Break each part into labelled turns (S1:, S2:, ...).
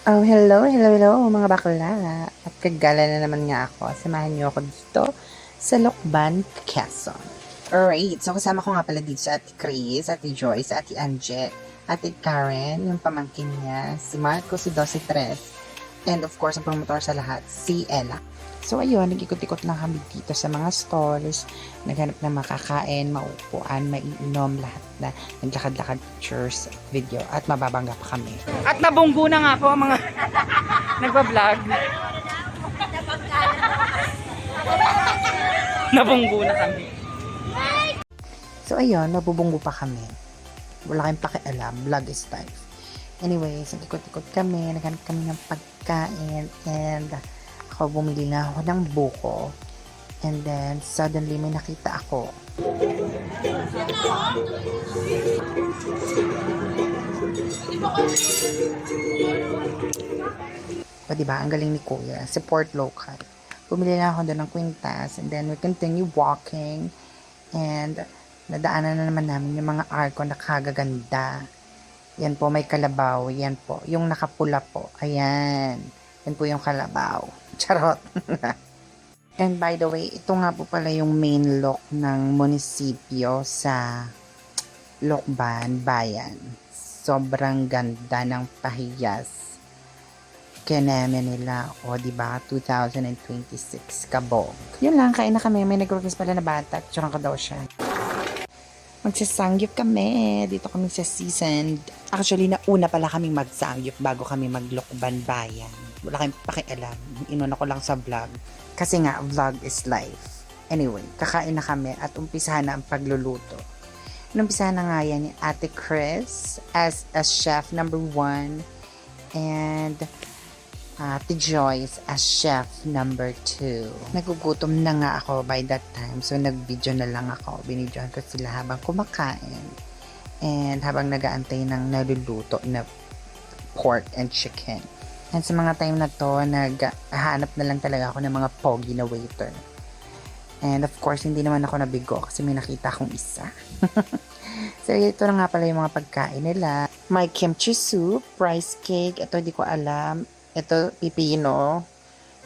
S1: Oh, hello mga bakla. At kagala na naman nga ako. Samahan niyo ako dito sa Lokban, Quezon. Alright, so kasama ko nga pala dito sa Ate Chris, Ate Joyce, Ate Anjet, Ate Karen, yung pamangkin niya, si Marco, si Dose Tres, and of course, ang promotor sa lahat, si Ella. So ayun, nag-ikot-ikot lang kami dito sa mga stalls, naghanap ng makakain, maupuan, maiinom, lahat na naglakad-lakad pictures, video, at mababangga pa kami. At nabunggo na nga po ang mga nagpa-vlog. Nabunggo na kami. So ayun, mabubunggo pa kami. Wala kayong pakialam, vlog is life. Anyways, nag-ikot-ikot kami, naghanap kami ng pagkain, and ako bumili na ako ng buko. And then, suddenly may nakita ako. O diba, ang galing ni Kuya. Support local. Bumili na ako doon ng kwintas, and then we continue walking, and nadaanan na naman namin yung mga arko na kagaganda. Yan po, may kalabaw. Yan po, yung nakapula po. Ayan. Yan po yung kalabaw. Charot. And by the way, ito nga po pala yung main lock ng munisipyo sa Lokban, Bayan. Sobrang ganda ng pahiyas. Kineme nila. O, diba? 2026. Kabog. Yun lang, kain na kami. May nag-request pala na bata. Tsurang ko daw siya. Magsasangyup kami. Dito kami sa season. Actually, nauna pala kaming magsangyup bago kami maglokban bayan. Wala kayong pakialam. Inuna ko lang sa vlog. Kasi nga, vlog is life. Anyway, kakain na kami at umpisahan na ang pagluluto. Umpisahan na nga yan ni Ate Chris as chef number 1 and Ate Joyce as chef number 2. Nagugutom na nga ako by that time. So, nag-video na lang ako. Binidyohan ko sila habang kumakain. And habang nag-aantay ng naluluto na pork and chicken. And sa mga time na to, naghahanap na lang talaga ako ng mga pogi na waiter. And of course, hindi naman ako nabigo kasi may nakita akong isa. So, ito na nga pala yung mga pagkain nila. May kimchi soup, rice cake. Ito, hindi ko alam. Ito, pipino.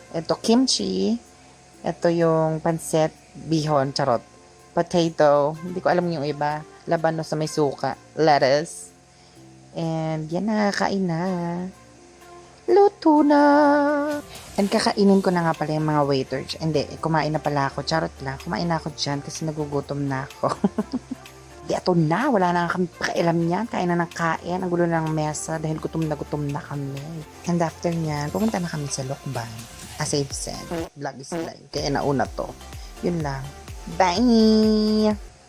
S1: Ito, kimchi. Ito yung pancit, bihon, charot. Potato. Hindi ko alam yung iba. Labano sa may suka. Lettuce. And yan na, kain na. Luto na. And kakainin ko na nga pala yung mga waiters. Hindi, kumain na pala ako. Charot lang. Kumain na ako dyan kasi nagugutom na ako. Di ato na. Wala na kami pakialam niyan. Kain na ng kain. Ang gulo na ng mesa dahil gutom na kami. And after niyan, pumunta na kami sa Lokban. As I've said, vlog is live. Kaya nauna to. Yun lang. Bye!